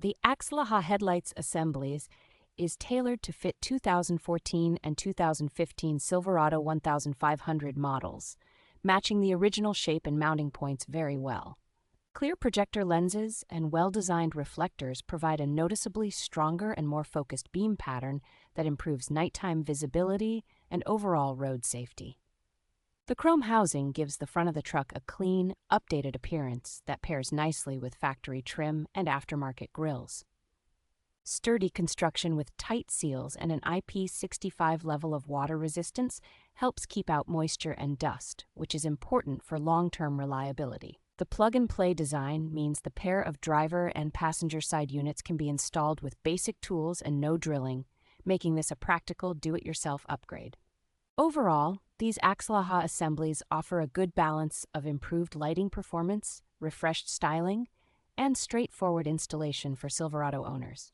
The AXLAHA Headlights Assemblies is tailored to fit 2014 and 2015 Silverado 1500 models, matching the original shape and mounting points very well. Clear projector lenses and well-designed reflectors provide a noticeably stronger and more focused beam pattern that improves nighttime visibility and overall road safety. The chrome housing gives the front of the truck a clean, updated appearance that pairs nicely with factory trim and aftermarket grills. Sturdy construction with tight seals and an IP65 level of water resistance helps keep out moisture and dust, which is important for long-term reliability. The plug-and-play design means the pair of driver and passenger side units can be installed with basic tools and no drilling, making this a practical do-it-yourself upgrade. Overall, these AXLAHA assemblies offer a good balance of improved lighting performance, refreshed styling, and straightforward installation for Silverado owners.